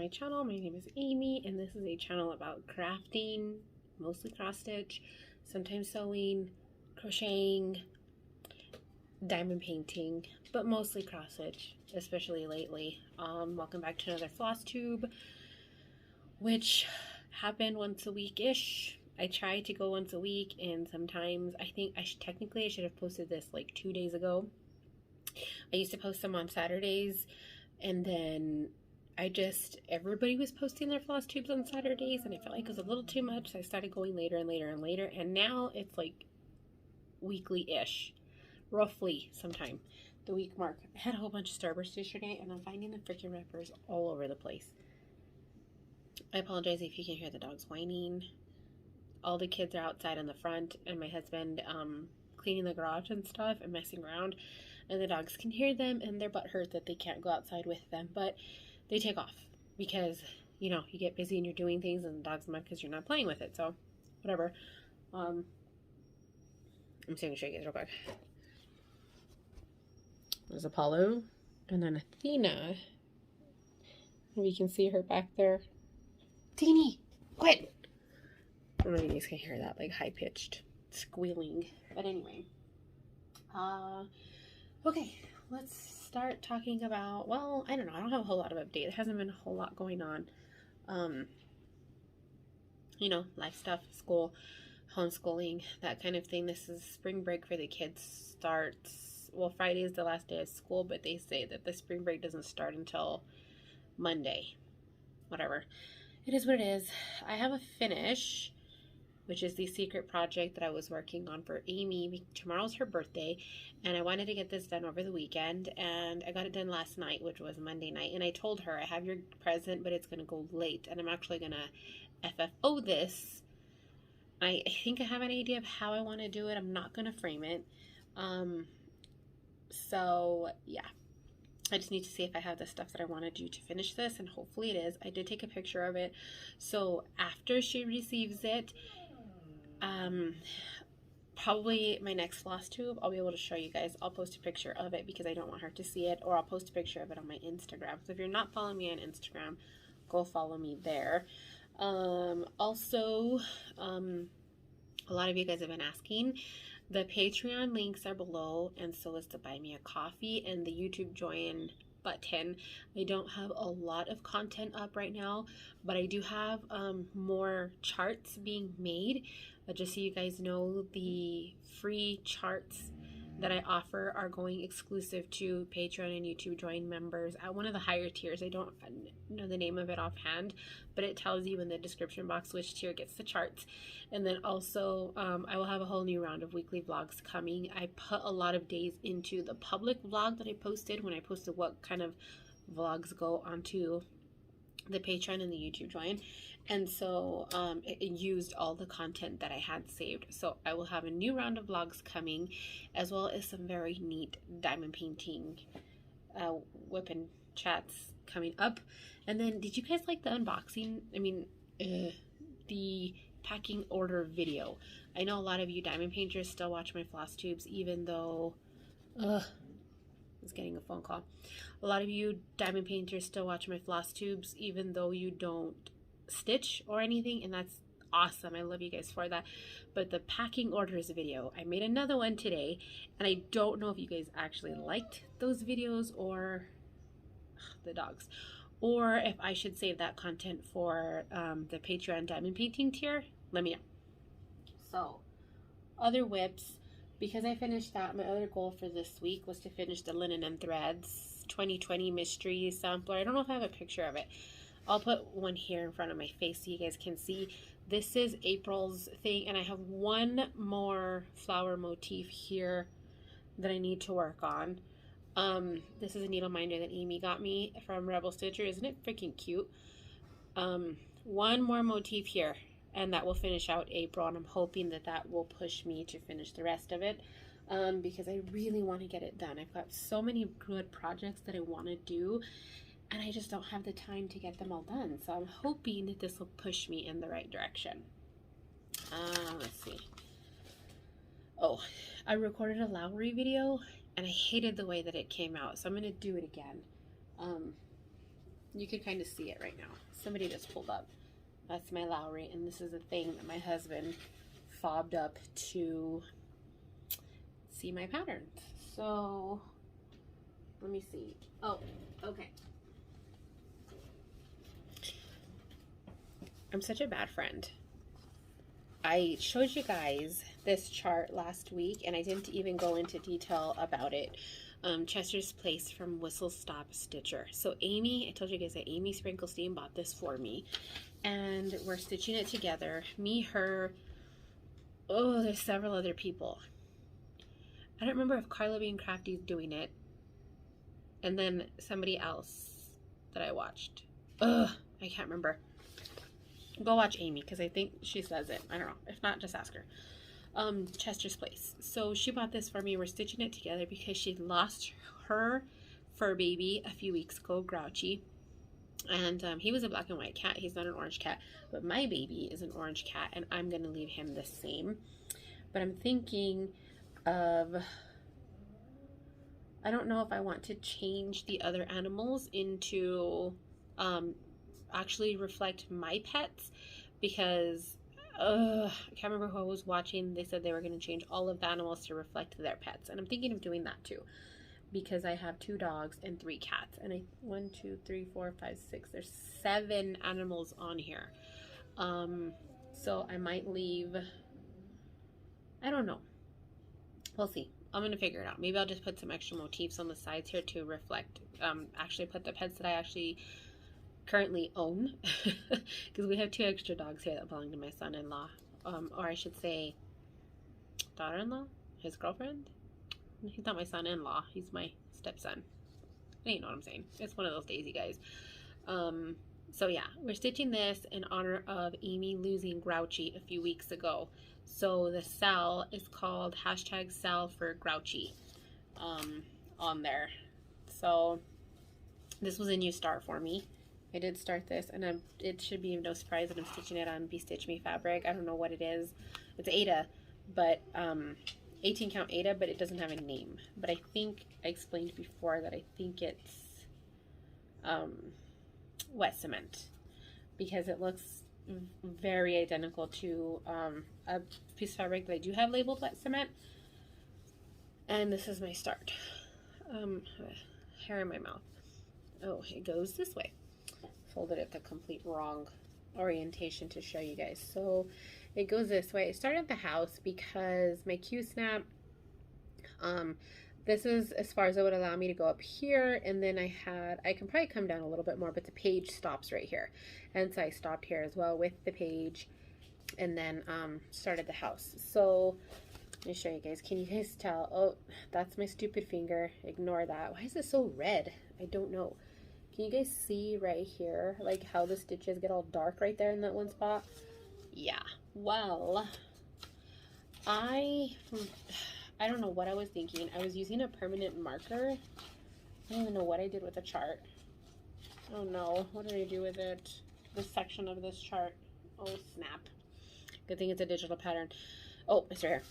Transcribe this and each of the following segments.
my channel. My name is Amy, and this is a channel about crafting, mostly cross stitch, sometimes sewing, crocheting, diamond painting, but mostly cross stitch, especially lately. Welcome back to another Flosstube, which happened once a week-ish. I try to go once a week, and sometimes I think I should have posted this like 2 days ago. I used to post them on Saturdays, and then everybody was posting their floss tubes on Saturdays, and I felt like it was a little too much, so I started going later and later and later, and now it's like weekly-ish, roughly sometime, the week mark. I had a whole bunch of Starburst yesterday, and I'm finding the freaking wrappers all over the place. I apologize if you can hear the dogs whining. All the kids are outside in the front, and my husband cleaning the garage and stuff and messing around, and the dogs can hear them, and their butt hurt that they can't go outside with them, but they take off because, you know, you get busy and you're doing things, and the dog's mad because you're not playing with it, so whatever. I'm just going to show you guys real quick. There's Apollo, and then Athena. Maybe you can see her back there. Teeny, quit! I don't know if you guys can hear that, like, high-pitched squealing. But anyway. Okay, let's start talking about, well, I don't know. I don't have a whole lot of update. There hasn't been a whole lot going on. You know, life stuff, school, homeschooling, that kind of thing. This is spring break for the kids starts, well, Friday is the last day of school, but they say that the spring break doesn't start until Monday. Whatever. It is what it is. I have a finish, which is the secret project that I was working on for Amy. Tomorrow's her birthday, and I wanted to get this done over the weekend, and I got it done last night, which was Monday night, and I told her, I have your present, but it's going to go late, and I'm actually going to FFO this. I think I have an idea of how I want to do it. I'm not going to frame it. So, yeah. I just need to see if I have the stuff that I want to do to finish this, and hopefully it is. I did take a picture of it, so after she receives it, probably my next floss tube, I'll be able to show you guys. I'll post a picture of it because I don't want her to see it, or I'll post a picture of it on my Instagram. So if you're not following me on Instagram, go follow me there. Also, a lot of you guys have been asking. The Patreon links are below, and so is the Buy Me a Coffee and the YouTube join button. I don't have a lot of content up right now, but I do have more charts being made. Just so you guys know, the free charts that I offer are going exclusive to Patreon and YouTube join members at one of the higher tiers. I don't know the name of it offhand, but it tells you in the description box which tier gets the charts. And then also I will have a whole new round of weekly vlogs coming. I put a lot of days into the public vlog that I posted when I posted what kind of vlogs go onto the Patreon and the YouTube join, and so it used all the content that I had saved. So I will have a new round of vlogs coming, as well as some very neat diamond painting whipping chats coming up. And then, did you guys like the unboxing? I mean, the packing order video. I know a lot of you diamond painters still watch my floss tubes, even though I was getting a phone call. A lot of you diamond painters still watch my floss tubes, even though you don't stitch or anything, and that's awesome. I love you guys for that. But the packing orders video, I made another one today, and I don't know if you guys actually liked those videos, or the dogs, or if I should save that content for the Patreon diamond painting tier. Let me know. So, other whips. Because I finished that, my other goal for this week was to finish the Linen and Threads 2020 Mystery Sampler. I don't know if I have a picture of it. I'll put one here in front of my face so you guys can see. This is April's thing, and I have one more flower motif here that I need to work on. This is a needle minder that Amy got me from Rebel Stitcher. Isn't it freaking cute? One more motif here, and that will finish out April, and I'm hoping that that will push me to finish the rest of it, because I really want to get it done. I've got so many good projects that I want to do, and I just don't have the time to get them all done. So I'm hoping that this will push me in the right direction. Let's see. Oh, I recorded a Lowry video, and I hated the way that it came out, so I'm going to do it again. You can kind of see it right now. Somebody just pulled up. That's my Lowry, and this is a thing that my husband fobbed up to see my patterns. So let me see. Oh, okay. I'm such a bad friend. I showed you guys this chart last week, and I didn't even go into detail about it. Chester's Place from Whistle Stop Stitcher. So Amy, I told you guys that Amy Sprinklesteen bought this for me, and we're stitching it together. Me, her, oh, there's several other people. I don't remember if Carla Bean Crafty is doing it, and then somebody else that I watched. Ugh, I can't remember. Go watch Amy, because I think she says it. I don't know. If not, just ask her. Chester's Place. So she bought this for me. We're stitching it together because she lost her fur baby a few weeks ago, Grouchy. And he was a black and white cat. He's not an orange cat. But my baby is an orange cat, and I'm going to leave him the same. But I'm thinking of... I don't know if I want to change the other animals into... actually reflect my pets, because I can't remember who I was watching. They said they were going to change all of the animals to reflect their pets, and I'm thinking of doing that too, because I have 2 dogs and 3 cats, and 1, 2, 3, 4, 5, 6, there's 7 animals on here. So I might leave, I don't know, we'll see. I'm going to figure it out. Maybe I'll just put some extra motifs on the sides here to reflect, actually put the pets that I actually currently own, because we have 2 extra dogs here that belong to my son-in-law, or I should say daughter-in-law, his girlfriend. He's not my son-in-law, he's my stepson. You know what I'm saying. It's one of those days, you guys. So yeah, we're stitching this in honor of Amy losing Grouchy a few weeks ago. So the cell is called #cell for Grouchy on there. So this was a new start for me. I did start this, and it should be no surprise that I'm stitching it on Be Stitch Me fabric. I don't know what it is. It's Ada, but 18 count Ada, but it doesn't have a name. But I think I explained before that I think it's wet cement, because it looks very identical to a piece of fabric that I do have labeled wet cement. And this is my start. Hair in my mouth. Oh, it goes this way. Folded it the complete wrong orientation to show you guys. So it goes this way. I started the house because my Q-snap, this is as far as it would allow me to go up here, and then I can probably come down a little bit more, but the page stops right here, and so I stopped here as well with the page, and then started the house. So let me show you guys. Can you guys tell? Oh, that's my stupid finger. Ignore that. Why is it so red? I don't know. Can you guys see right here, like how the stitches get all dark right there in that one spot? Yeah. Well, I don't know what I was thinking. I was using a permanent marker. I don't even know what I did with the chart. Oh no, what did I do with it? This section of this chart. Oh snap. Good thing it's a digital pattern. Oh, it's right here.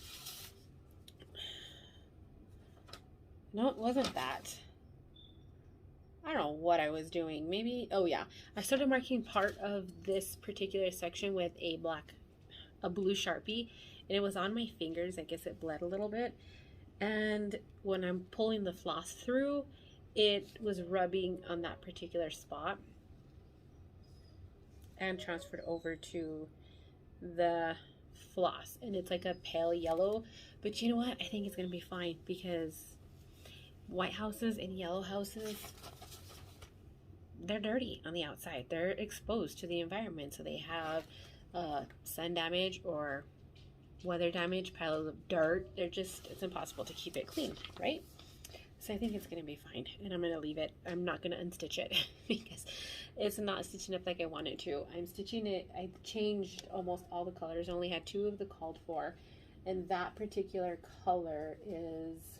No, it wasn't that. I don't know what I was doing. Maybe, oh yeah. I started marking part of this particular section with a blue Sharpie, and it was on my fingers. I guess it bled a little bit. And when I'm pulling the floss through, it was rubbing on that particular spot and transferred over to the floss. And it's like a pale yellow. But you know what? I think it's going to be fine, because white houses and yellow houses, they're dirty on the outside. They're exposed to the environment, so they have sun damage or weather damage, piles of dirt. It's impossible to keep it clean, right? So I think it's gonna be fine, and I'm gonna leave it. I'm not gonna unstitch it because it's not stitching up like I wanted to. I'm stitching it. I changed almost all the colors. I only had 2 of the called for, and that particular color is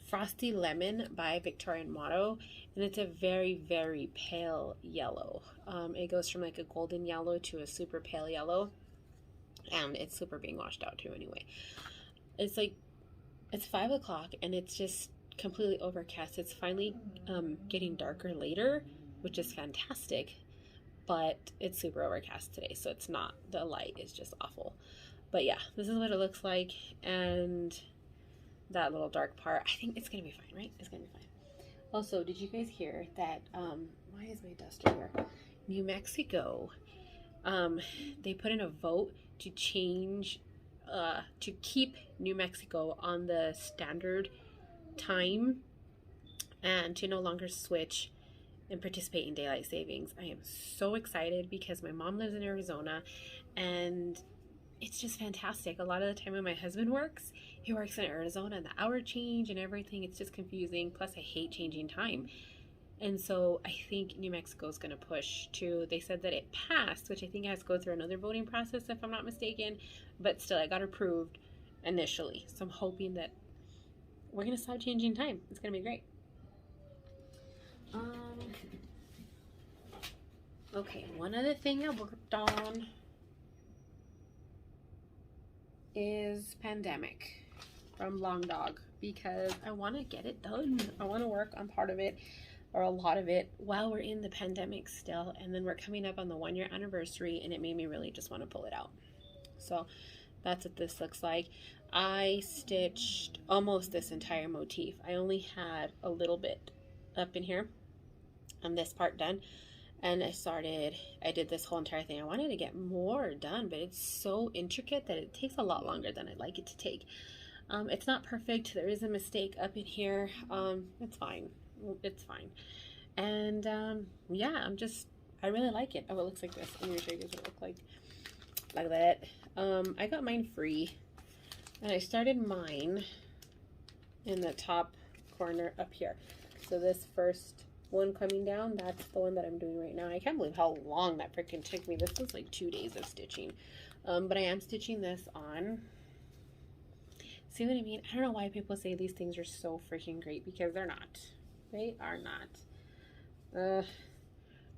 Frosty Lemon by Victorian Motto, and it's a very, very pale yellow. It goes from like a golden yellow to a super pale yellow, and it's super being washed out too anyway. It's 5 o'clock, and it's just completely overcast. It's finally getting darker later, which is fantastic, but it's super overcast today, so it's not, the light is just awful. But yeah, this is what it looks like, and that little dark part, I think it's gonna be fine, right? It's gonna be fine. Also, did you guys hear that, why is my duster here? New Mexico, they put in a vote to change, to keep New Mexico on the standard time and to no longer switch and participate in daylight savings. I am so excited because my mom lives in Arizona, and it's just fantastic. A lot of the time when my husband works, he works in Arizona, and the hour change and everything, it's just confusing. Plus I hate changing time. And so I think New Mexico is going to push to, they said that it passed, which I think has to go through another voting process if I'm not mistaken, but still it got approved initially. So I'm hoping that we're going to stop changing time. It's going to be great. Okay, one other thing I worked on is Pandemic from Long Dog, because I want to get it done. I want to work on part of it, or a lot of it, while we're in the pandemic still, and then we're coming up on the 1-year anniversary, and it made me really just want to pull it out. So that's what this looks like. I stitched almost this entire motif. I only had a little bit up in here on this part done, and I did this whole entire thing. I wanted to get more done, but it's so intricate that it takes a lot longer than I'd like it to take. It's not perfect. There is a mistake up in here. It's fine. It's fine. And yeah, I really like it. Oh, it looks like this. I'm gonna show you guys what it looks like that. I got mine free, and I started mine in the top corner up here. So this first one coming down, that's the one that I'm doing right now. I can't believe how long that freaking took me. This was like 2 days of stitching. But I am stitching this on. See what I mean? I don't know why people say these things are so freaking great, because they're not. They are not.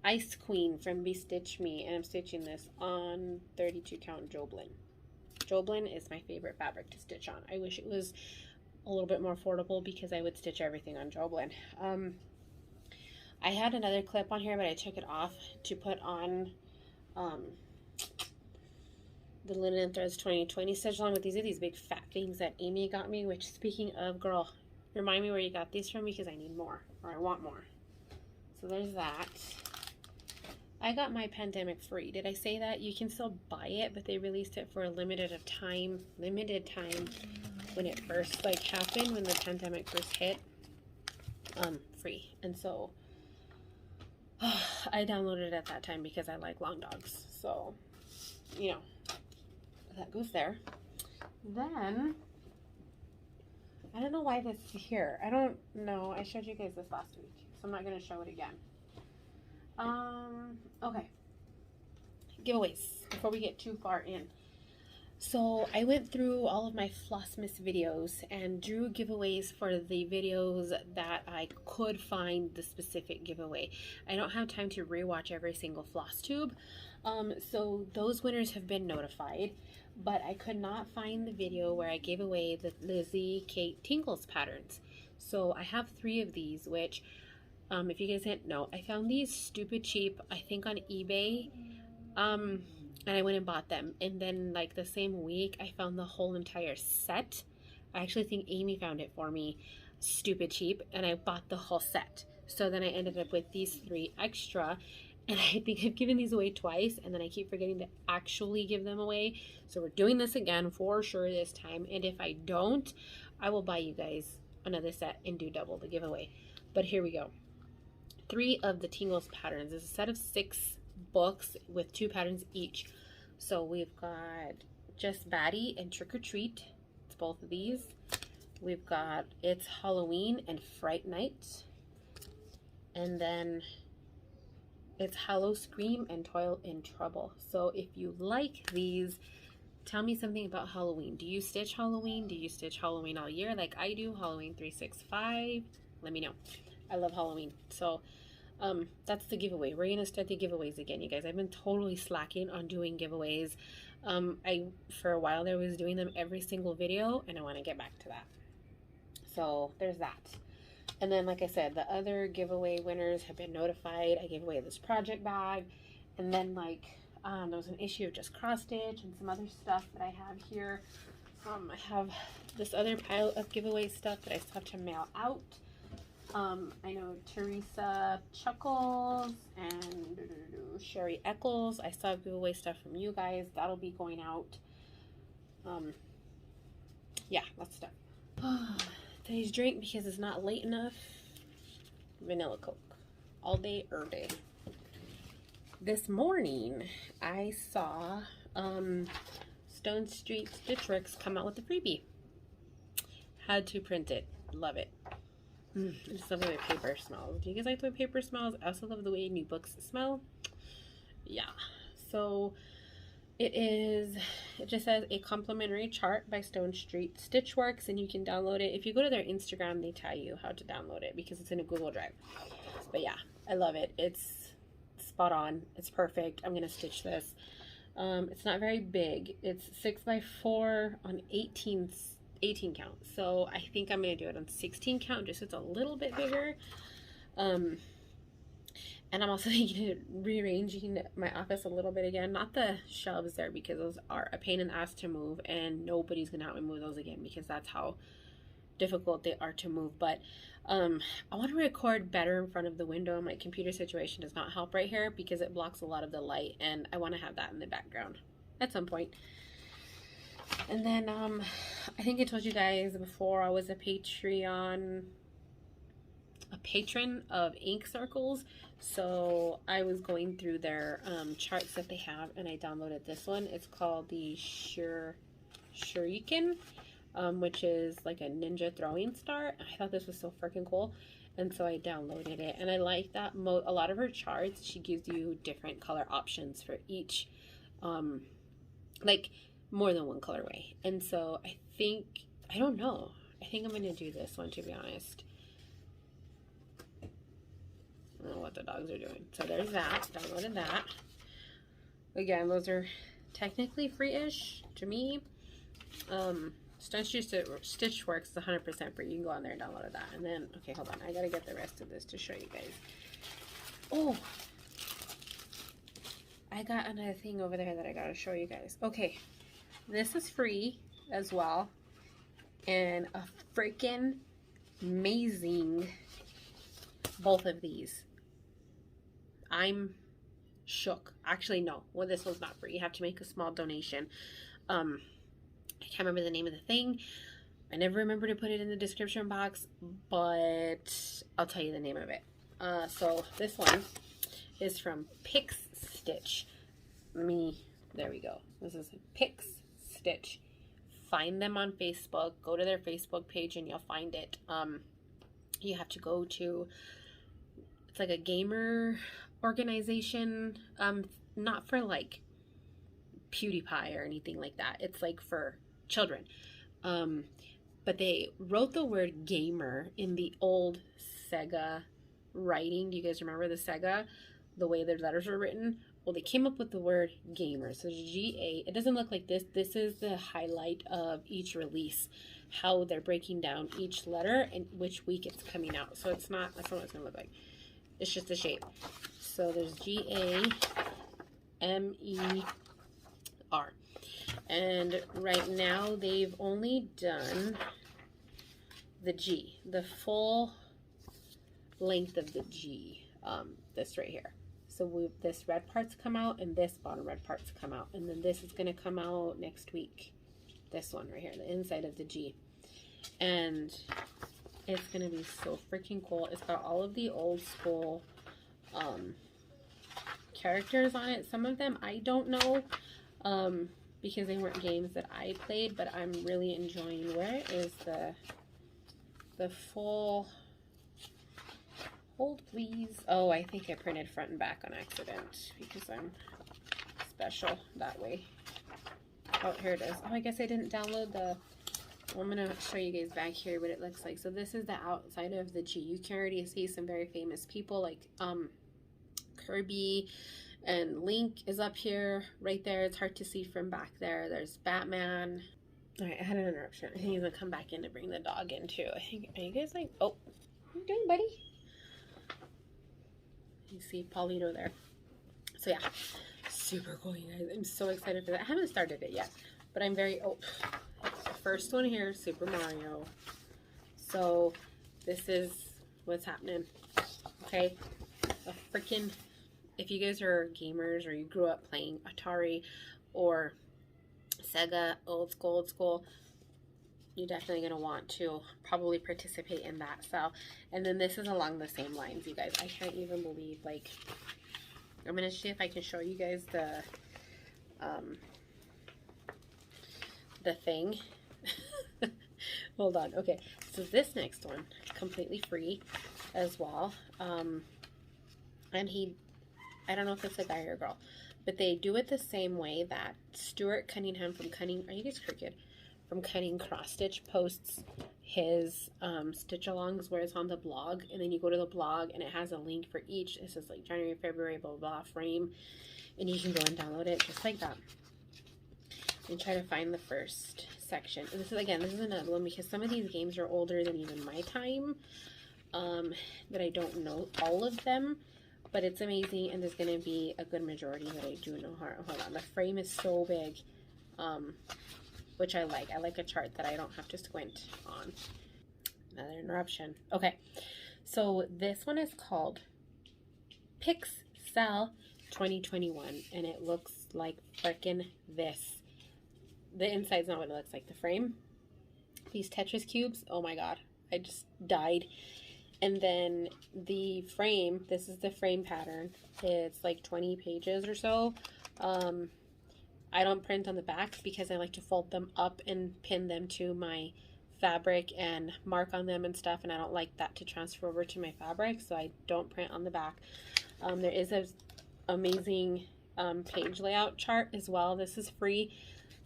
Ice Queen from Be Stitch Me, and I'm stitching this on 32 count Joblin. Joblin is my favorite fabric to stitch on. I wish it was a little bit more affordable, because I would stitch everything on Joblin. I had another clip on here, but I took it off to put on the Linen Threads 2020 stitch along with these big fat things that Amy got me, which, speaking of, girl, remind me where you got these from, because I need more, or I want more. So there's that. I got my Pandemic free. Did I say that? You can still buy it, but they released it for a limited time when it first happened, when the pandemic first hit, free. And so I downloaded it at that time because I like long dogs. So, you know, that goes there. Then I don't know why this is here. I don't know. I showed you guys this last week, so I'm not going to show it again. Okay. Giveaways before we get too far in. So I went through all of my Flossmas videos and drew giveaways for the videos that I could find the specific giveaway. I don't have time to rewatch every single Flosstube. So those winners have been notified, but I could not find the video where I gave away the Lizzie Kate Tingles patterns. So I have 3 of these, which, if you guys didn't know, I found these stupid cheap, I think on eBay, and I went and bought them. And then the same week, I found the whole entire set. I actually think Amy found it for me, stupid cheap, and I bought the whole set. So then I ended up with these 3 extra, and I think I've given these away twice, and then I keep forgetting to actually give them away. So we're doing this again for sure this time, and if I don't, I will buy you guys another set and do double the giveaway. But here we go. 3 of the Tingles patterns. It's a set of 6 books with 2 patterns each. So we've got Just Batty and Trick or Treat. It's both of these. We've got It's Halloween and Fright Night. And then it's Hallow Scream and Toil in Trouble. So if you like these, tell me something about Halloween. Do you stitch Halloween? Do you stitch Halloween all year like I do? Halloween 365? Let me know. I love Halloween. So that's the giveaway. We're gonna start the giveaways again, you guys. I've been totally slacking on doing giveaways. For a while there was doing them every single video, and I want to get back to that. So there's that. And then, like I said, the other giveaway winners have been notified. I gave away this project bag. And then, like, there was an issue of just cross stitch and some other stuff that I have here. I have this other pile of giveaway stuff that I still have to mail out. I know Teresa Chuckles and Sherry Eccles. I still have giveaway stuff from you guys. That'll be going out. Yeah, lots of stuff. Today's drink, because it's not late enough, vanilla Coke. All day, day. This morning, I saw Stone Street Stitchworks come out with a freebie. Had to print it. Love it. I just love the way paper smells. Do you guys like the way paper smells? I also love the way new books smell. Yeah. So it just says a complimentary chart by Stone Street Stitchworks, and you can download it. If you go to their Instagram, they tell you how to download it because it's in a Google Drive. But yeah, I love it. It's spot on. It's perfect. I'm going to stitch this. It's not very big. It's 6x4 on 18 count. So I think I'm going to do it on 16 count, just so it's a little bit bigger. And I'm also thinking of rearranging my office a little bit again. Not the shelves there, because those are a pain in the ass to move, and nobody's going to help me move those again because that's how difficult they are to move. But I want to record better in front of the window. My computer situation does not help right here because it blocks a lot of the light, and I want to have that in the background at some point. And then I think I told you guys before, I was a patron of Ink Circles. So I was going through their charts that they have, and I downloaded this one. It's called the Shuriken, which is like a ninja throwing star. I thought this was so freaking cool, and so I downloaded it. And I like that a lot of her charts, she gives you different color options for each, like more than one colorway. And so I don't know, I think I'm gonna do this one, to be honest. I don't know what the dogs are doing. So there's that. Downloaded that. Again, those are technically free-ish to me. Stone Street Stitchworks is 100% free. You can go on there and download that. And then, okay, hold on. I gotta get the rest of this to show you guys. Oh, I got another thing over there that I gotta show you guys. Okay, this is free as well, and a freaking amazing. Both of these. I'm shook. Actually, no. Well, this one's not free. You have to make a small donation. I can't remember the name of the thing. I never remember to put it in the description box, but I'll tell you the name of it. So this one is from Pix Stitch. There we go. This is Pix Stitch. Find them on Facebook. Go to their Facebook page and you'll find it. You have to go to, it's like a gamer organization, not for like PewDiePie or anything like that. It's like for children. But they wrote the word gamer in the old Sega writing. Do you guys remember the Sega? The way their letters were written? Well, they came up with the word gamer. So G-A, it doesn't look like this. This is the highlight of each release, how they're breaking down each letter and which week it's coming out. So it's not, that's not what it's going to look like. It's just the shape. So there's G-A-M-E-R. And right now they've only done the G, the full length of the G, this right here. So this red part's come out and this bottom red part's come out. And then this is going to come out next week. This one right here, the inside of the G. And it's going to be so freaking cool. It's got all of the old school characters on it. Some of them I don't know because they weren't games that I played, but I'm really enjoying. Where is the full... Hold, please. Oh, I think I printed front and back on accident because I'm special that way. Oh, here it is. Oh, I guess I didn't download the... Well, I'm going to show you guys back here what it looks like. So this is the outside of the G. You can already see some very famous people like Kirby and Link is up here, right there. It's hard to see from back there. There's Batman. All right, I had an interruption. I think he's going to come back in to bring the dog in too. I think, are you guys like... Oh. What are you doing, buddy? You see Paulino there. So yeah, super cool, you guys. I'm so excited for that. I haven't started it yet, but I'm very, oh, the first one here, Super Mario. So this is what's happening, okay? A freaking, if you guys are gamers or you grew up playing Atari or Sega, old school, you're definitely going to want to probably participate in that style. And then this is along the same lines, you guys. I can't even believe, like, I'm going to see if I can show you guys the thing. Hold on. Okay, so this next one, completely free as well. And I don't know if it's a guy or a girl, but they do it the same way that Stuart Cunningham from Cunning, are you guys crooked? From Cutting Cross Stitch posts his stitch alongs where it's on the blog, and then you go to the blog and it has a link for each. It says like January, February, blah, blah, blah, frame, and you can go and download it just like that and try to find the first section. And this is another one because some of these games are older than even my time, that I don't know all of them, but it's amazing, and there's going to be a good majority that I do know. Hold on, the frame is so big, which I like. I like a chart that I don't have to squint on. Another interruption. Okay, so this one is called Pixel 2021, and it looks like frickin' this. The inside's not what it looks like. The frame, these Tetris cubes, oh my god, I just died. And then the frame, this is the frame pattern. It's like 20 pages or so. I don't print on the back because I like to fold them up and pin them to my fabric and mark on them and stuff, and I don't like that to transfer over to my fabric, so I don't print on the back. There is an amazing page layout chart as well. This is free.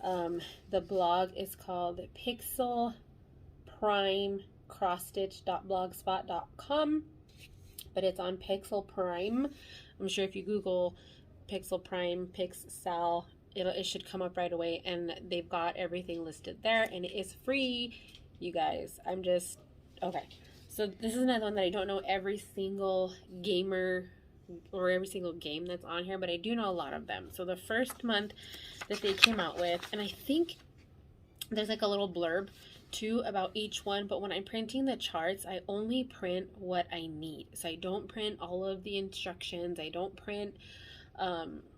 The blog is called Pixel Prime crossstitch.blogspot.com, but it's on Pixel Prime. I'm sure if you Google Pixel Prime Pixel, it should come up right away, and they've got everything listed there, and it is free, you guys. I'm just okay. So this is another one that I don't know every single gamer or every single game that's on here, but I do know a lot of them. So the first month that they came out with, and I think there's like a little blurb too about each one, but when I'm printing the charts, I only print what I need. So I don't print all of the instructions. I don't print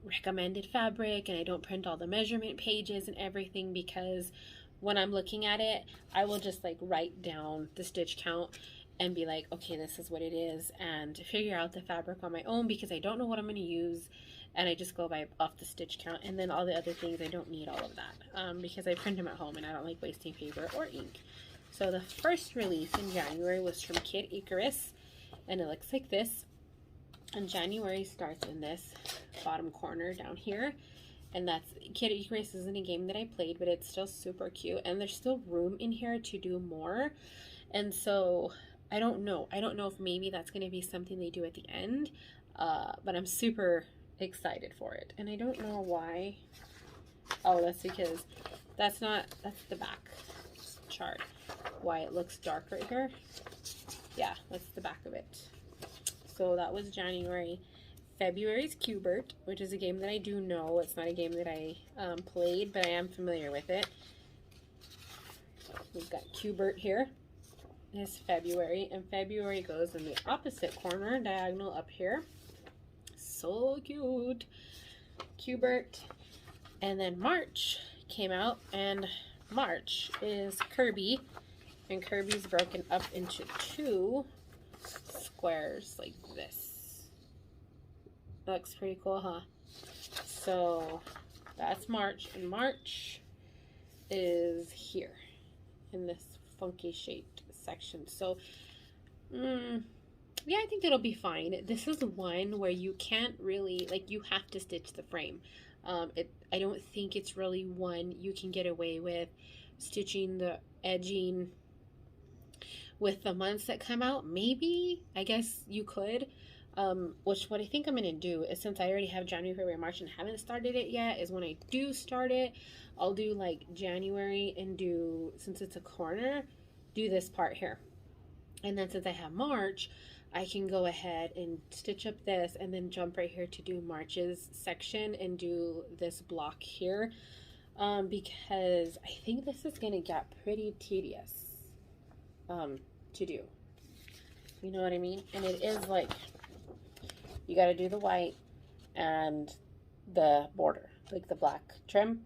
recommended fabric, and I don't print all the measurement pages and everything, because when I'm looking at it, I will just like write down the stitch count and be like, okay, this is what it is, and figure out the fabric on my own because I don't know what I'm going to use, and I just go by off the stitch count. And then all the other things, I don't need all of that because I print them at home and I don't like wasting paper or ink. So the first release in January was from Kid Icarus, and it looks like this. And January starts in this bottom corner down here, and that's Kid Icarus. Isn't a game that I played, but it's still super cute, and there's still room in here to do more. And so I don't know if maybe that's going to be something they do at the end, but I'm super excited for it. And I don't know why. Oh, that's because that's the back chart, why it looks dark right here. Yeah, that's the back of it. So that was January. February's Q*bert, which is a game that I do know. It's not a game that I played, but I am familiar with it. We've got Q*bert here. It's February, and February goes in the opposite corner, diagonal up here. So cute. Q*bert. And then March came out, and March is Kirby, and Kirby's broken up into two squares like this. That looks pretty cool, huh? So that's March, and March is here in this funky shaped section. So yeah, I think it'll be fine. This is one where you can't really, like, you have to stitch the frame. I don't think it's really one you can get away with stitching the edging with the months that come out. Maybe, I guess you could, which what I think I'm going to do is, since I already have January, February, March and haven't started it yet, is when I do start it, I'll do like January and do, since it's a corner, do this part here. And then since I have March, I can go ahead and stitch up this and then jump right here to do March's section and do this block here, because I think this is going to get pretty tedious to do. You know what I mean? And it is like, you got to do the white and the border, like the black trim.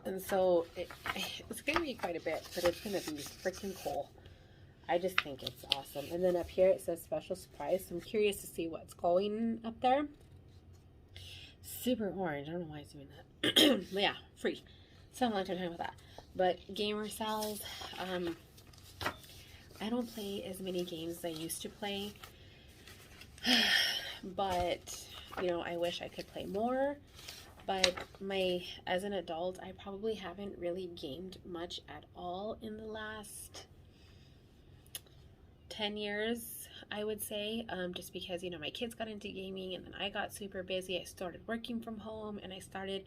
And so it's going to be quite a bit, but it's going to be freaking cool. I just think it's awesome. And then up here it says special surprise. So I'm curious to see what's going up there. Super orange. I don't know why it's doing that. But yeah, free. So I'm not talking about that. But gamer cells. I don't play as many games as I used to play. But, you know, I wish I could play more. But as an adult, I probably haven't really gamed much at all in the last 10 years, I would say, just because, you know, my kids got into gaming and then I got super busy. I started working from home and I started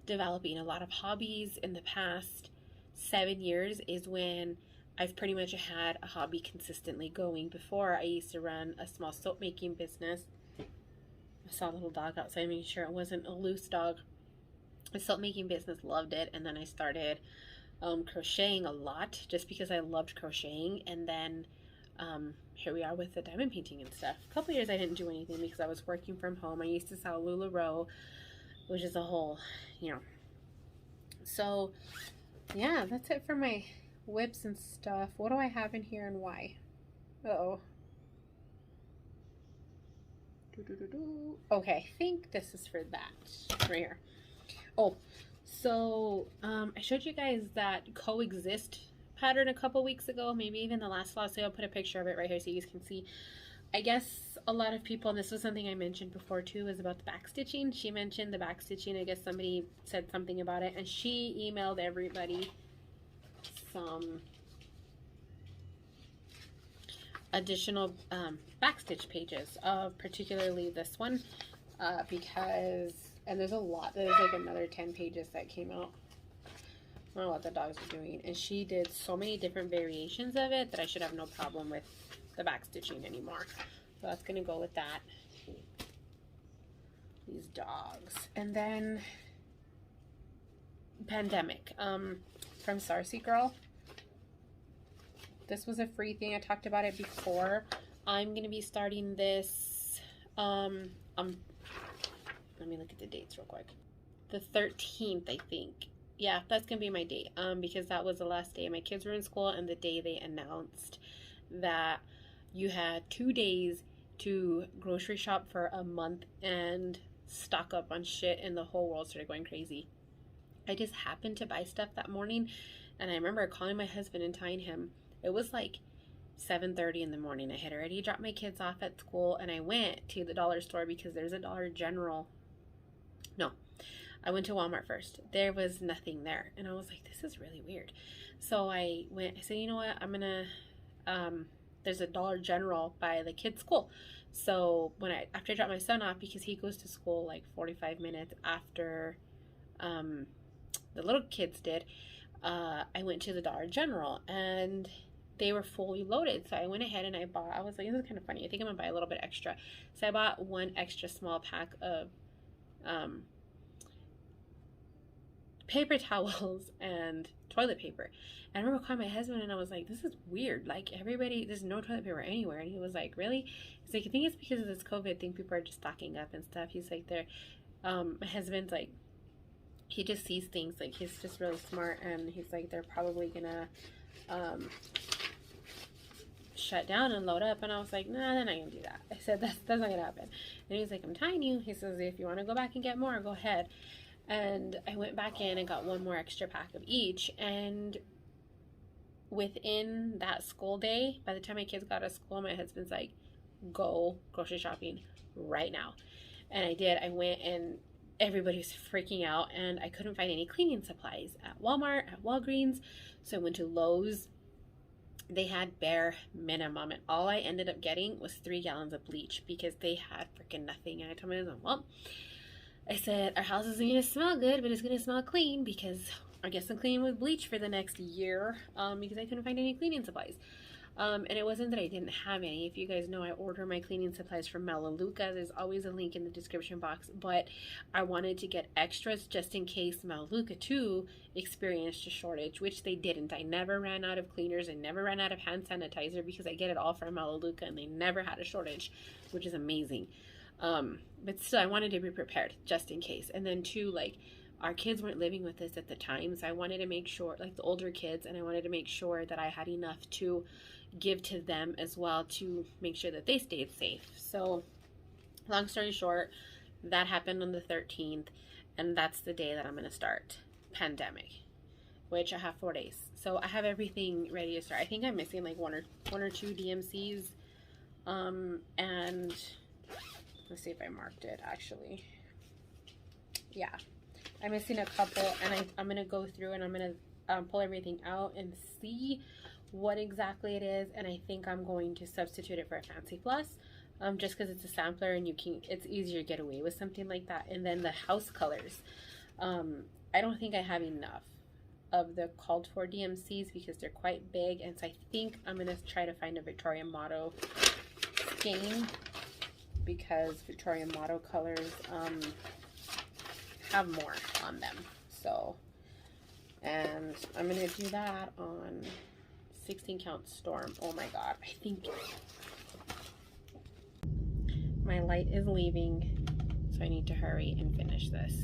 developing a lot of hobbies. In the past 7 years is when I've pretty much had a hobby consistently going. Before, I used to run a small soap making business. I saw a little dog outside, making sure it wasn't a loose dog. The soap making business, loved it, and then I started crocheting a lot just because I loved crocheting. And then here we are with the diamond painting and stuff. A couple years I didn't do anything because I was working from home. I used to sell LuLaRoe, which is a whole, you know. So yeah, that's it for my whips and stuff. What do I have in here and why? Uh-oh. Okay, I think this is for that right here. Oh, so I showed you guys that coexist pattern a couple weeks ago, maybe even the last Floss. So I'll put a picture of it right here so you guys can see. I guess a lot of people, and this was something I mentioned before too, is about the back stitching. She mentioned the back stitching. I guess somebody said something about it, and she emailed everybody some additional backstitch pages, particularly this one, because, and there's a lot, there's like another 10 pages that came out. I don't know what the dogs are doing, and she did so many different variations of it that I should have no problem with the backstitching anymore. So that's gonna go with that. These dogs. And then Pandemic from Sarcy Girl. This was a free thing. I talked about it before. I'm gonna be starting this let me look at the dates real quick. The 13th, I think. Yeah, that's gonna be my date, because that was the last day my kids were in school and the day they announced that you had 2 days to grocery shop for a month and stock up on shit, and the whole world started going crazy. I just happened to buy stuff that morning, and I remember calling my husband and telling him it was like 7:30 in the morning. I had already dropped my kids off at school, and I went to the dollar store because there's a Dollar General. No, I went to Walmart first. There was nothing there, and I was like, this is really weird. So I went, I said, you know what, I'm gonna there's a Dollar General by the kids' school. So after I dropped my son off, because he goes to school like 45 minutes after the little kids did, I went to the Dollar General and they were fully loaded. So I went ahead and I was like, this is kind of funny. I think I'm gonna buy a little bit extra. So I bought one extra small pack of paper towels and toilet paper. And I remember calling my husband and I was like, this is weird. Like, there's no toilet paper anywhere. And he was like, really? He's like, I think it's because of this COVID thing. People are just stocking up and stuff. He's like, my husband's like, he just sees things. Like, he's just really smart. And he's like, they're probably gonna shut down and load up. And I was like, nah, they're not gonna do that. I said, that's not gonna happen. And he's like, I'm telling you. He says, if you want to go back and get more, go ahead. And I went back in and got one more extra pack of each. And within that school day, by the time my kids got to school, my husband's like, go grocery shopping right now. And I did. I went, and everybody was freaking out, and I couldn't find any cleaning supplies at Walmart, at Walgreens. So I went to Lowe's. They had bare minimum, and all I ended up getting was 3 gallons of bleach because they had freaking nothing. And I told my husband, well, I said, our house isn't going to smell good, but it's going to smell clean, because I guess I'm cleaning with bleach for the next year, because I couldn't find any cleaning supplies. And it wasn't that I didn't have any. If you guys know, I order my cleaning supplies from Melaleuca. There's always a link in the description box. But I wanted to get extras just in case Melaleuca too experienced a shortage, which they didn't. I never ran out of cleaners. I never ran out of hand sanitizer because I get it all from Melaleuca, and they never had a shortage, which is amazing. But still, I wanted to be prepared just in case. And then too, like, our kids weren't living with us at the time, so I wanted to make sure, like the older kids, and I wanted to make sure that I had enough to give to them as well to make sure that they stayed safe. So long story short, that happened on the 13th, and that's the day that I'm going to start pandemic, which I have 4 days. So I have everything ready to start. I think I'm missing like one or two DMCs, and let's see if I marked it actually. Yeah, I'm missing a couple, and I'm going to go through and I'm going to pull everything out and see what exactly it is. And I think I'm going to substitute it for a Fancy Floss, just because it's a sampler and it's easier to get away with something like that. And then the house colors, I don't think I have enough of the called for DMCs because they're quite big, and so I think I'm going to try to find a Victoria Motto skein, because Victoria Motto colors have more on them. So, and I'm gonna do that on 16 count storm. Oh my god, I think my light is leaving, so I need to hurry and finish this.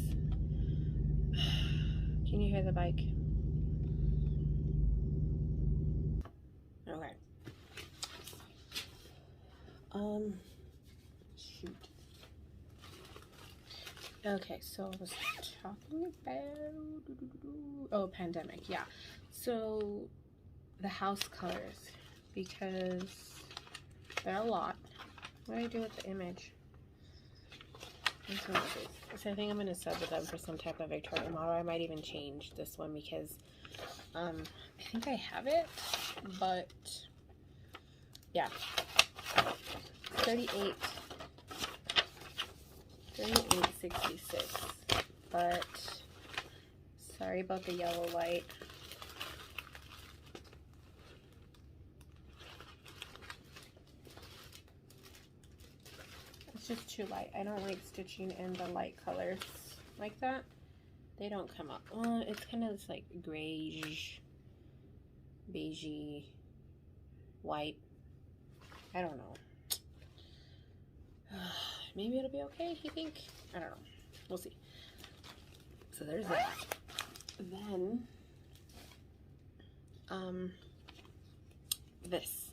Can you hear the bike? Okay. Shoot. Okay, so I was talking about pandemic, yeah. So the house colors, because there are a lot. What do I do with the image? So I think I'm gonna sub it up for some type of Victoria model. I might even change this one because I think I have it, but yeah, 38.66, but sorry about the yellow light. It's just too light. I don't like stitching in the light colors like that. They don't come up. It's kind of this like grayish, beigey, white. I don't know. Maybe it'll be okay, you think? I don't know. We'll see. So there's that. Then, this.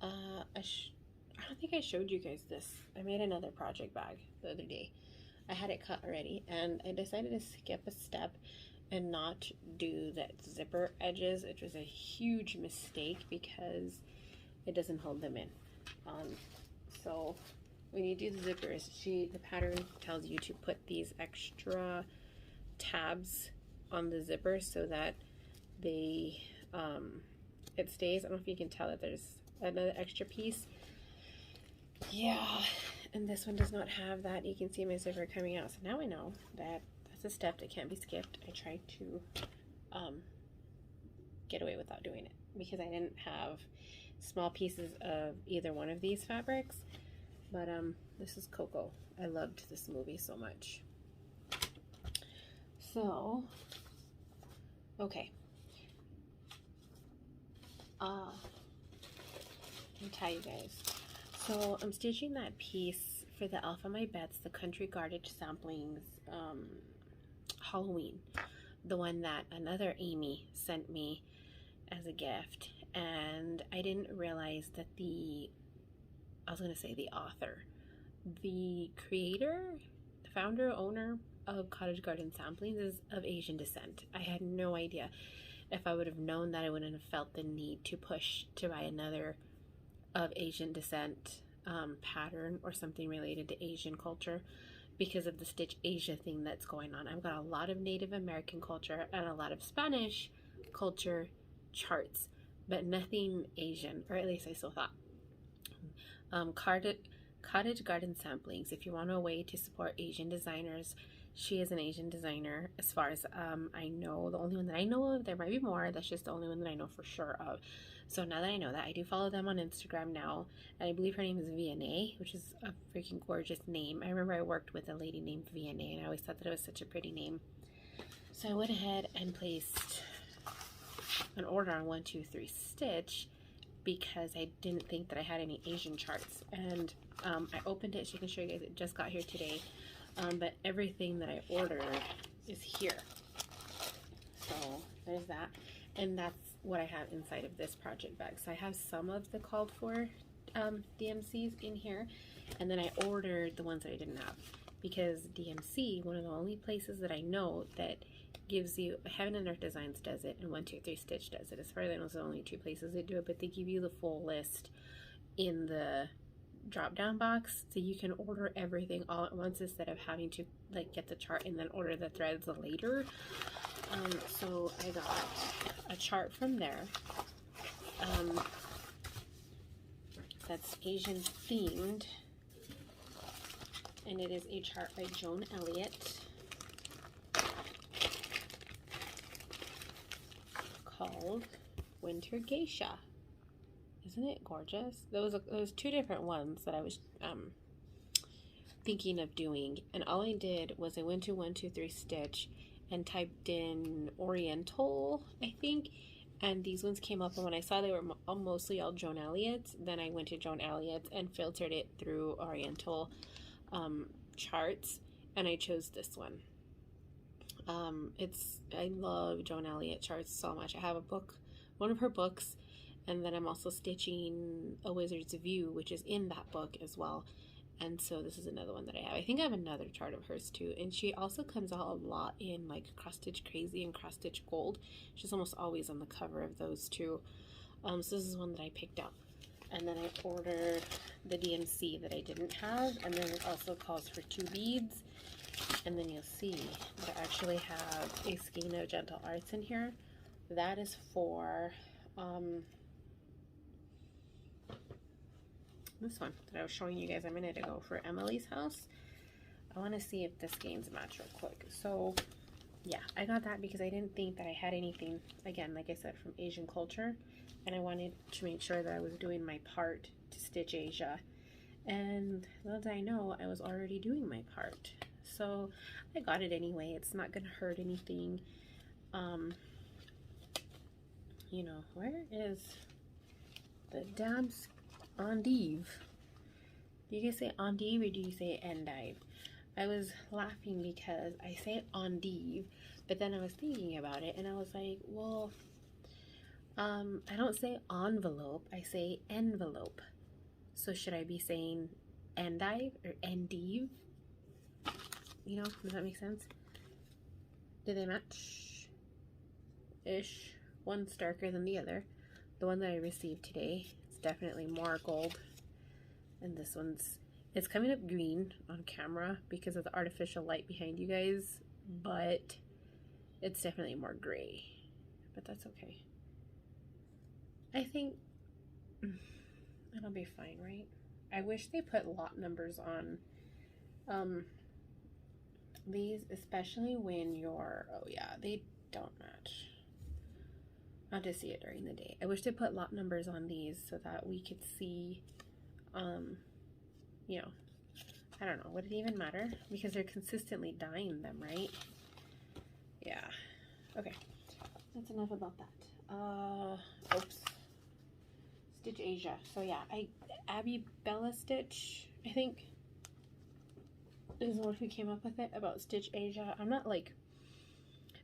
I don't think I showed you guys this. I made another project bag the other day. I had it cut already, and I decided to skip a step and not do that zipper edges. It was a huge mistake because it doesn't hold them in. So when you do the zippers, the pattern tells you to put these extra tabs on the zipper so that they it stays. I don't know if you can tell that there's another extra piece. Yeah, and this one does not have that. You can see my zipper coming out. So now I know that that's a step that can't be skipped. I tried to get away without doing it because I didn't have small pieces of either one of these fabrics. But this is Coco. I loved this movie so much. So, okay. Let me tell you guys. So I'm stitching that piece for the Alpha My Bets, the Country Garbage Samplings Halloween. The one that another Amy sent me as a gift. And I didn't realize that the author, the creator, the founder, owner of Cottage Garden Samplings is of Asian descent. I had no idea. If I would have known that, I wouldn't have felt the need to push to buy another of Asian descent pattern or something related to Asian culture because of the Stitch Asia thing that's going on. I've got a lot of Native American culture and a lot of Spanish culture charts, but nothing Asian, or at least I still thought. Cottage Garden Samplings, if you want a way to support Asian designers, she is an Asian designer as far as I know. The only one that I know of, there might be more, that's just the only one that I know for sure of. So now that I know that, I do follow them on Instagram now, and I believe her name is VNA, which is a freaking gorgeous name. I remember I worked with a lady named VNA, and I always thought that it was such a pretty name. So I went ahead and placed an order on 123 Stitch because I didn't think that I had any Asian charts. And I opened it. She can show you guys. It just got here today. But everything that I ordered is here. So there's that. And that's what I have inside of this project bag. So I have some of the called for DMCs in here. And then I ordered the ones that I didn't have. Because DMC, one of the only places that I know that gives you, Heaven and Earth Designs does it, and 123 Stitch does it. As far as I know, it's the only two places that do it, but they give you the full list in the drop down box, so you can order everything all at once instead of having to like get the chart and then order the threads later. So I got a chart from there that's Asian themed, and it is a chart by Joan Elliott called Winter Geisha. Isn't it gorgeous? Those two different ones that I was thinking of doing, and all I did was I went to 123 Stitch and typed in Oriental, I think, and these ones came up, and when I saw they were mostly all Joan Elliott's, then I went to Joan Elliott's and filtered it through Oriental charts, and I chose this one. I love Joan Elliott charts so much. I have a book, one of her books, and then I'm also stitching A Wizard's View, which is in that book as well. And so this is another one that I have. I think I have another chart of hers too. And she also comes out a lot in like Cross Stitch Crazy and Cross Stitch Gold. She's almost always on the cover of those two. So this is one that I picked up. And then I ordered the DMC that I didn't have. And then it also calls for 2 beads. And then you'll see that I actually have a skein of Gentle Arts in here. That is for this one that I was showing you guys a minute ago for Emily's house. I want to see if the skeins match real quick. So yeah, I got that because I didn't think that I had anything, again, like I said, from Asian culture, and I wanted to make sure that I was doing my part to stitch Asia. And little did I know, I was already doing my part. So I got it anyway. It's not gonna hurt anything. You know, where is the damn endive? Do you guys say endive or do you say endive? I was laughing because I say endive, but then I was thinking about it and I was like, well, I don't say envelope, I say envelope. So should I be saying endive or endive? You know, does that make sense? Do they match? Ish. One's darker than the other. The one that I received today is definitely more gold. And this one's, it's coming up green on camera because of the artificial light behind you guys, but it's definitely more gray. But that's okay. I think it'll be fine, right? I wish they put lot numbers on these, especially when you're, oh yeah, they don't match. I'll just see it during the day. I wish they put lot numbers on these so that we could see, you know, I don't know, would it even matter? Because they're consistently dyeing them, right? Yeah. Okay, that's enough about that. Oops. Stitch Asia. So yeah, Abby Bella Stitch, I think, is the one who came up with it about Stitch Asia. I'm not like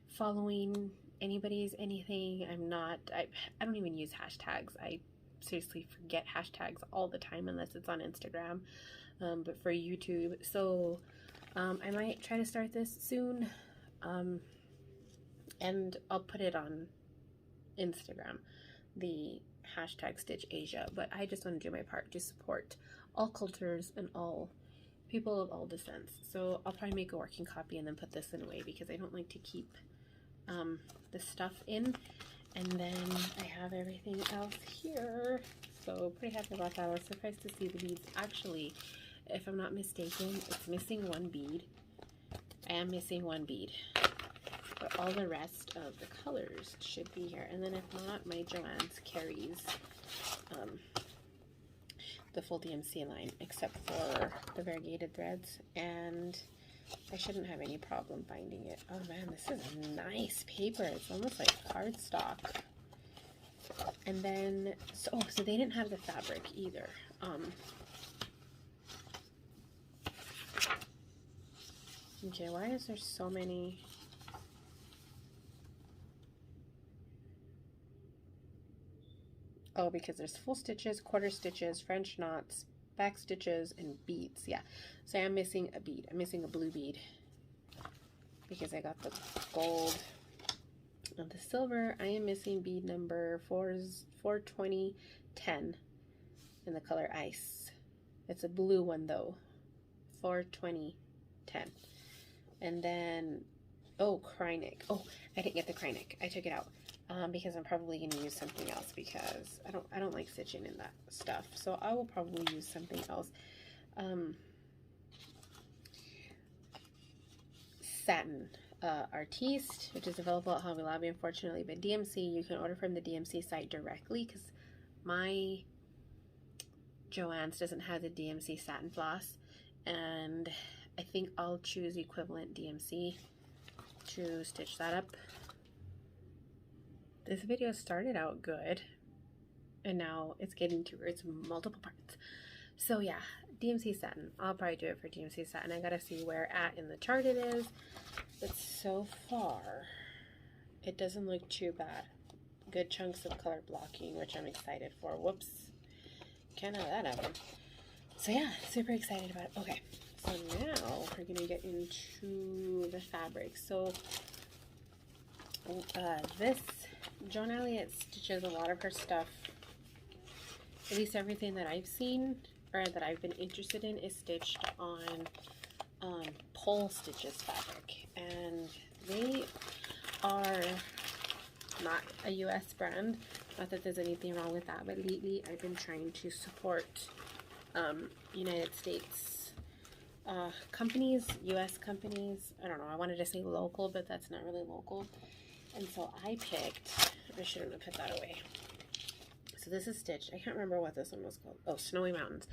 following anybody's anything. I don't even use hashtags. I seriously forget hashtags all the time unless it's on Instagram, but for YouTube. So I might try to start this soon, and I'll put it on Instagram, the hashtag Stitch Asia. But I just want to do my part to support all cultures and all people of all descents. So I'll probably make a working copy and then put this in away because I don't like to keep the stuff in. And then I have everything else here, so pretty happy about that. I was surprised to see the beads. Actually, if I'm not mistaken, it's missing one bead. I am missing one bead, but all the rest of the colors should be here. And then if not, my Joann's carries the full DMC line, except for the variegated threads, and I shouldn't have any problem finding it. Oh man, this is nice paper. It's almost like cardstock. And then, so they didn't have the fabric either. Okay, why is there so many? Oh, because there's full stitches, quarter stitches, French knots, back stitches, and beads. Yeah, so I'm missing a bead. I'm missing a blue bead because I got the gold and the silver. I am missing bead number 42010 in the color Ice. It's a blue one though, 42010. And then, oh, Krynic. Oh, I didn't get the Krynic. I took it out because I'm probably going to use something else because I don't like stitching in that stuff. So I will probably use something else. Satin Artiste, which is available at Hobby Lobby, unfortunately, but DMC, you can order from the DMC site directly because my Joann's doesn't have the DMC satin floss, and I think I'll choose equivalent DMC to stitch that up. This video started out good, and now it's getting to its multiple parts. So yeah, DMC satin. I'll probably do it for DMC satin. I gotta see where at in the chart it is. But so far, it doesn't look too bad. Good chunks of color blocking, which I'm excited for. Whoops. Can't have that happen. So yeah, super excited about it. Okay, so now we're gonna get into the fabric. So this, Joan Elliott stitches a lot of her stuff, at least everything that I've seen or that I've been interested in, is stitched on pole stitches fabric, and they are not a US brand. Not that there's anything wrong with that, but lately I've been trying to support United States companies, US companies. I don't know, I wanted to say local, but that's not really local. And so I picked, I shouldn't have put that away. So this is stitched. I can't remember what this one was called. Oh, Snowy Mountains.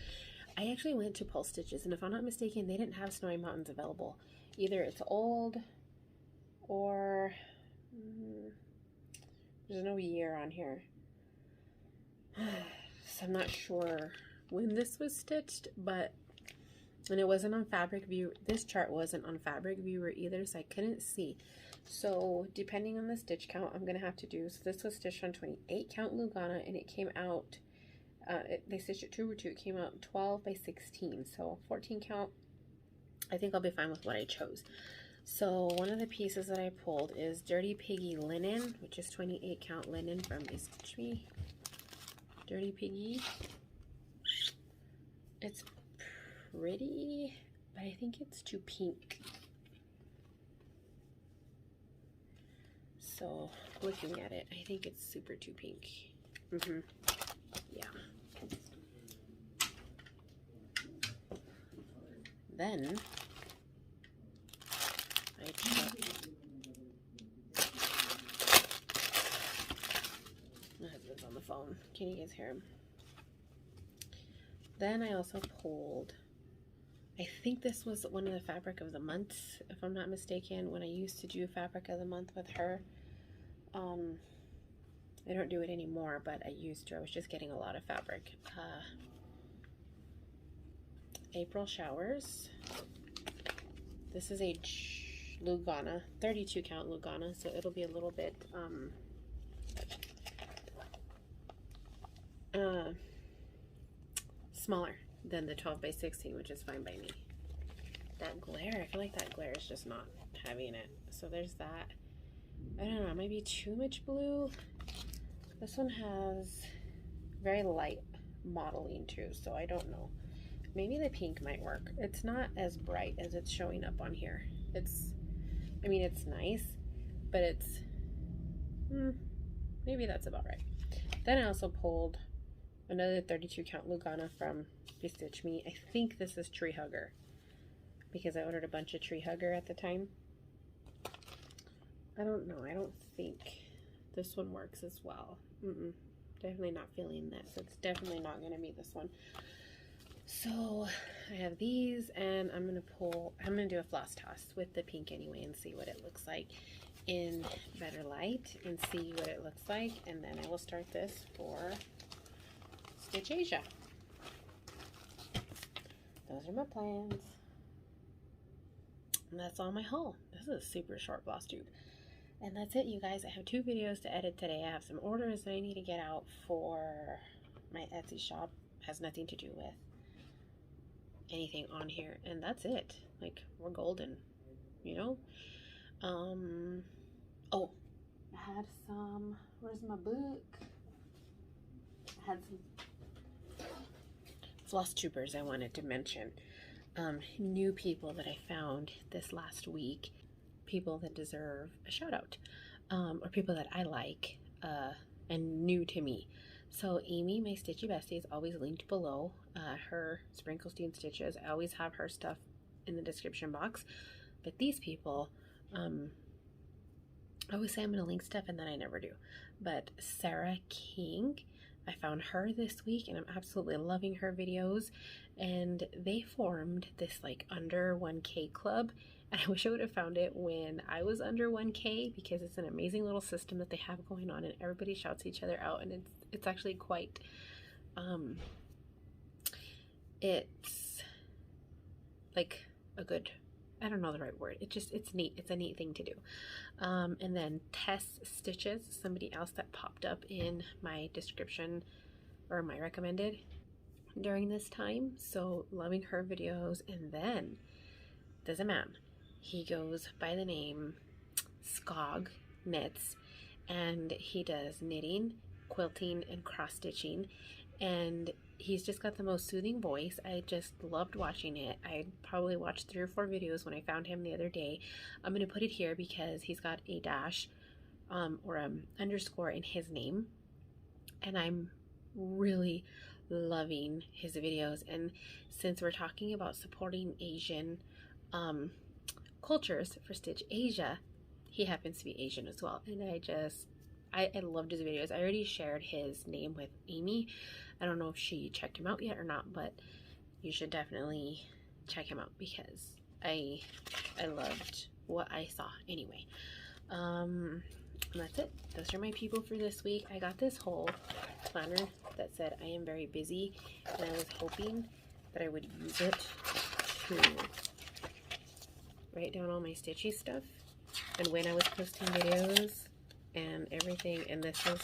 I actually went to Pulse Stitches, and if I'm not mistaken, they didn't have Snowy Mountains available. Either it's old or there's no year on here. So I'm not sure when this was stitched, but, and it wasn't on Fabric View. This chart wasn't on Fabric Viewer either, so I couldn't see. So depending on the stitch count, I'm going to have to do, so this was stitched on 28 count Lugana, and it came out, they stitched it 2 over 2, it came out 12 by 16, so 14 count. I think I'll be fine with what I chose. So one of the pieces that I pulled is Dirty Piggy Linen, which is 28 count linen from Stitch Me. Dirty Piggy. It's pretty, but I think it's too pink. So looking at it, I think it's super too pink. Yeah. Then I took, my husband's on the phone. Can you guys hear him? Then I also pulled, I think this was one of the fabric of the months, if I'm not mistaken, when I used to do fabric of the month with her. I don't do it anymore, but I used to. I was just getting a lot of fabric. April Showers. This is a Lugana, 32 count Lugana, so it'll be a little bit smaller than the 12 by 16, which is fine by me. That glare, I feel like that glare is just not having it. So there's that. I don't know, maybe too much blue. This one has very light modeling too, so I don't know. Maybe the pink might work. It's not as bright as it's showing up on here. It's, I mean, it's nice, but it's, maybe that's about right. Then I also pulled another 32 count Lugana from Stitch Me. I think this is Tree Hugger, because I ordered a bunch of Tree Hugger at the time. I don't know. I don't think this one works as well. Definitely not feeling this. It's definitely not going to be this one. So I have these, and I'm going to do a floss toss with the pink anyway and see what it looks like in better light and see what it looks like. And then I will start this for Stitch Asia. Those are my plans. And that's all my haul. This is a super short Flosstube. And that's it, you guys. I have 2 videos to edit today. I have some orders that I need to get out for my Etsy shop. Has nothing to do with anything on here. And that's it. Like, we're golden, you know? Oh, I had some, where's my book? I had some Flosstubers I wanted to mention. New people that I found this last week, people that deserve a shout out, or people that I like, and new to me. So Amy, my Stitchy Bestie, is always linked below. Her Sprinklesteen stitches, I always have her stuff in the description box. But these people, I always say I'm going to link stuff and then I never do. But Sarah King, I found her this week and I'm absolutely loving her videos. And they formed this like under 1K club. And I wish I would have found it when I was under 1K, because it's an amazing little system that they have going on and everybody shouts each other out, and it's actually quite, it's like a good, I don't know the right word. It's neat. It's a neat thing to do. And then Tess Stitches, somebody else that popped up in my description or my recommended during this time. So loving her videos. And then there's a man. He goes by the name Skog Knits, and he does knitting, quilting, and cross stitching. And he's just got the most soothing voice. I just loved watching it. I probably watched 3 or 4 videos when I found him the other day. I'm going to put it here because he's got a dash or an underscore in his name. And I'm really loving his videos. And since we're talking about supporting Asian cultures for Stitch Asia, he happens to be Asian as well. And I loved his videos. I already shared his name with Amy. I don't know if she checked him out yet or not, but you should definitely check him out because I loved what I saw anyway. And that's it. Those are my people for this week. I got this whole planner that said I am very busy, and I was hoping that I would use it to write down all my stitchy stuff and when I was posting videos and everything. And this is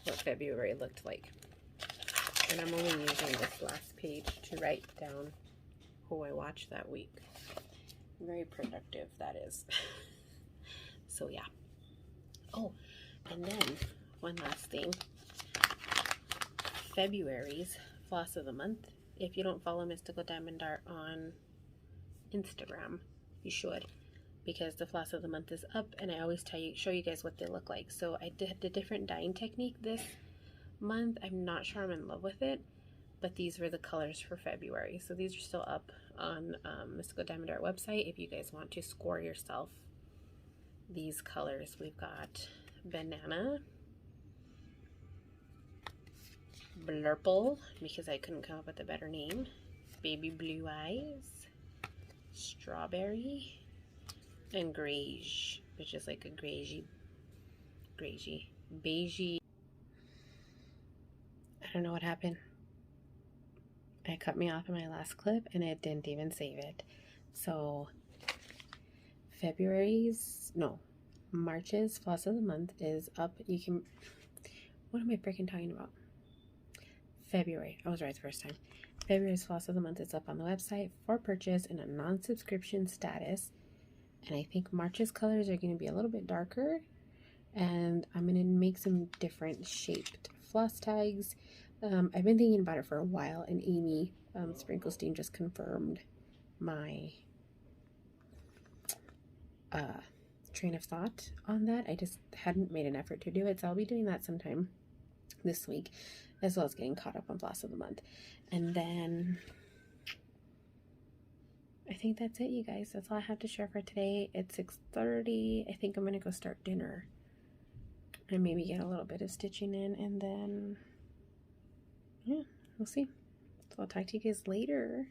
what February looked like. And I'm only using this last page to write down who I watched that week. Very productive, that is. So yeah. Oh, and then one last thing. February's Floss of the Month. If you don't follow Mystical Diamond Art on Instagram, you should, because the Floss of the Month is up, and I always show you guys what they look like. So I did a different dyeing technique this month. I'm not sure I'm in love with it, but these were the colors for February. So these are still up on Mystical Diamond Art website if you guys want to score yourself these colors. We've got Banana, Blurple, because I couldn't come up with a better name, Baby Blue Eyes, Strawberry, and Greige, which is like a beigey. I don't know what happened. It cut me off in my last clip and it didn't even save it. So March's Floss of the Month is up. You can, what am I freaking talking about? February. I was right the first time. February's Floss of the Month is up on the website for purchase in a non-subscription status. And I think March's colors are going to be a little bit darker. And I'm going to make some different shaped floss tags. I've been thinking about it for a while, and Amy Sprinklesteen just confirmed my train of thought on that. I just hadn't made an effort to do it, so I'll be doing that sometime this week, as well as getting caught up on Floss of the Month. And then I think that's it, you guys. That's all I have to share for today. It's 6:30. I think I'm going to go start dinner and maybe get a little bit of stitching in, and then, yeah, we'll see. So I'll talk to you guys later.